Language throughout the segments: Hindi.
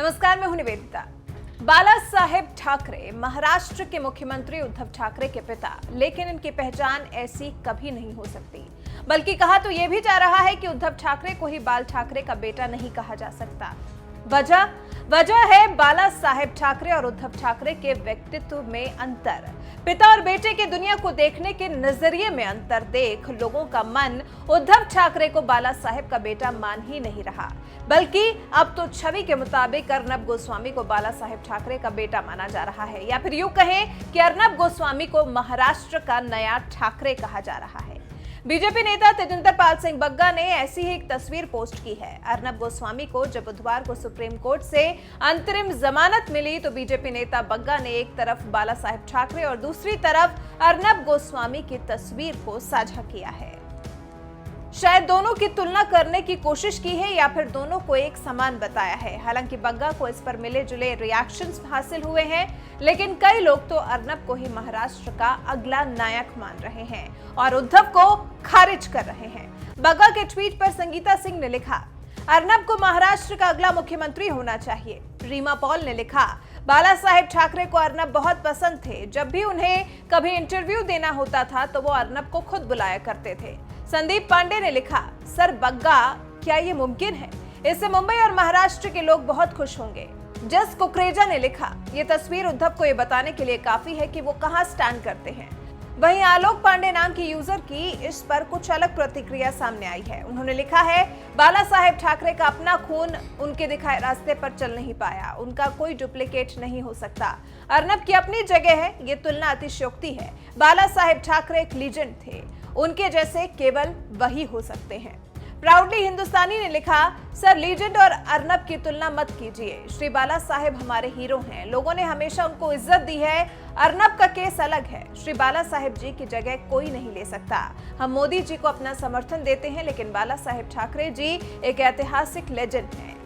नमस्कार, मैं हूं निवेदिता। बाला साहेब ठाकरे महाराष्ट्र के मुख्यमंत्री उद्धव ठाकरे के पिता, लेकिन इनकी पहचान ऐसी कभी नहीं हो सकती। बल्कि कहा तो यह भी जा रहा है कि उद्धव ठाकरे को ही बाल ठाकरे का बेटा नहीं कहा जा सकता। वजह है बाला साहेब ठाकरे और उद्धव ठाकरे के व्यक्तित्व में अंतर। पिता और बेटे की दुनिया को देखने के नजरिए में अंतर देख लोगों का मन उद्धव ठाकरे को बाला साहेब का बेटा मान ही नहीं रहा, बल्कि अब तो छवि के मुताबिक अर्नब गोस्वामी को बाला साहेब ठाकरे का बेटा माना जा रहा है, या फिर यूं कहें कि अर्नब गोस्वामी को महाराष्ट्र का नया ठाकरे कहा जा रहा है। बीजेपी नेता तेजिंदर पाल सिंह बग्गा ने ऐसी ही एक तस्वीर पोस्ट की है। अर्नब गोस्वामी को जब बुधवार को सुप्रीम कोर्ट से अंतरिम जमानत मिली तो बीजेपी नेता बग्गा ने एक तरफ बाला साहेब ठाकरे और दूसरी तरफ अर्नब गोस्वामी की तस्वीर को साझा किया है। शायद दोनों की तुलना करने की कोशिश की है या फिर दोनों को एक समान बताया है। हालांकि बग्गा को इस पर मिले जुले रिएक्शंस हासिल हुए हैं, लेकिन कई लोग तो अर्नब को ही महाराष्ट्र का अगला नायक मान रहे हैं और उद्धव को खारिज कर रहे हैं। बग्गा के ट्वीट पर संगीता सिंह ने लिखा, अर्नब को महाराष्ट्र का अगला मुख्यमंत्री होना चाहिए। रीमा पॉल ने लिखा, बाला साहेब ठाकरे को अर्नब बहुत पसंद थे। जब भी उन्हें कभी इंटरव्यू देना होता था तो वो अर्नब को खुद बुलाया करते थे। संदीप पांडे ने लिखा, सर बग्गा, क्या ये मुमकिन है? इससे मुंबई और महाराष्ट्र के लोग बहुत खुश होंगे। जस कुकरेजा ने लिखा, ये तस्वीर उद्धव को ये बताने के लिए काफी है कि वो कहां स्टैंड करते हैं। वहीं आलोक पांडे नाम की यूजर की इस पर कुछ अलग प्रतिक्रिया सामने आई है। उन्होंने लिखा है, बाला साहेब ठाकरे का अपना खून उनके दिखाए रास्ते पर चल नहीं पाया, उनका कोई डुप्लीकेट नहीं हो सकता। अर्नब की अपनी जगह है, ये तुलना अतिशयोक्ति है। बाला साहेब ठाकरे एक लीजेंड थे, उनके जैसे केवल वही हो सकते हैं। प्राउडली हिंदुस्तानी ने लिखा, सर लीजेंड और अर्नब की तुलना मत कीजिए। श्री बाला साहेब हमारे हीरो हैं, लोगों ने हमेशा उनको इज्जत दी है। अर्नब का केस अलग है, श्री बाला साहेब जी की जगह कोई नहीं ले सकता। हम मोदी जी को अपना समर्थन देते हैं, लेकिन बाला साहेब ठाकरे जी एक ऐतिहासिक लेजेंड हैं।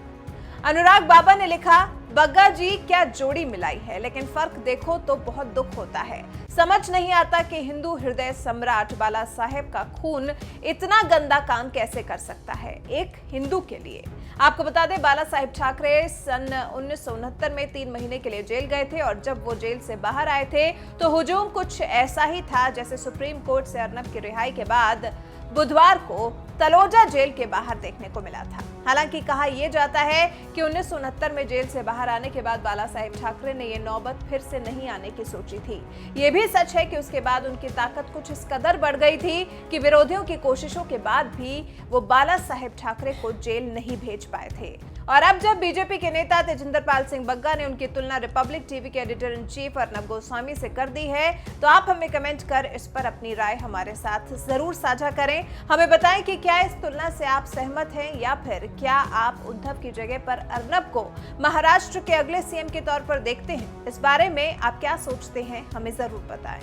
अनुराग बाबा ने लिखा, बग्गा जी क्या जोड़ी मिलाई है, लेकिन फर्क देखो तो बहुत दुख होता है। समझ नहीं आता कि हिंदू हृदय सम्राट बाला साहेब का खून इतना गंदा काम कैसे कर सकता है एक हिंदू के लिए। आपको बता दें, बाला साहेब ठाकरे सन 1969 में 3 महीने के लिए जेल गए थे और जब वो जेल से बाहर आए थे तो हुजूम कुछ ऐसा ही था जैसे सुप्रीम कोर्ट से अर्नब की रिहाई के बाद बुधवार को तलोजा जेल के बाहर देखने को मिला था। हालांकि कहा यह जाता है कि 1969 में जेल से बाहर आने के बाद बाला साहेब ठाकरे ने यह नौबत फिर से नहीं आने की सोची थी। यह भी सच है कि उसके बाद उनकी ताकत कुछ इस कदर बढ़ गई थी कि विरोधियों की कोशिशों के बाद भी वो बाला साहेब ठाकरे को जेल नहीं भेज पाए थे। और अब जब बीजेपी के नेता तेजिंदर पाल सिंह बग्गा ने उनकी तुलना रिपब्लिक टीवी के editor in chief Arnab Goswami से कर दी है, तो आप हमें कमेंट कर इस पर अपनी राय हमारे साथ जरूर साझा करें। हमें बताएं कि क्या इस तुलना से आप सहमत हैं या फिर क्या आप उद्धव की जगह पर अर्नब को महाराष्ट्र के अगले सीएम के तौर पर देखते हैं। इस बारे में आप क्या सोचते हैं, हमें जरूर बताएं।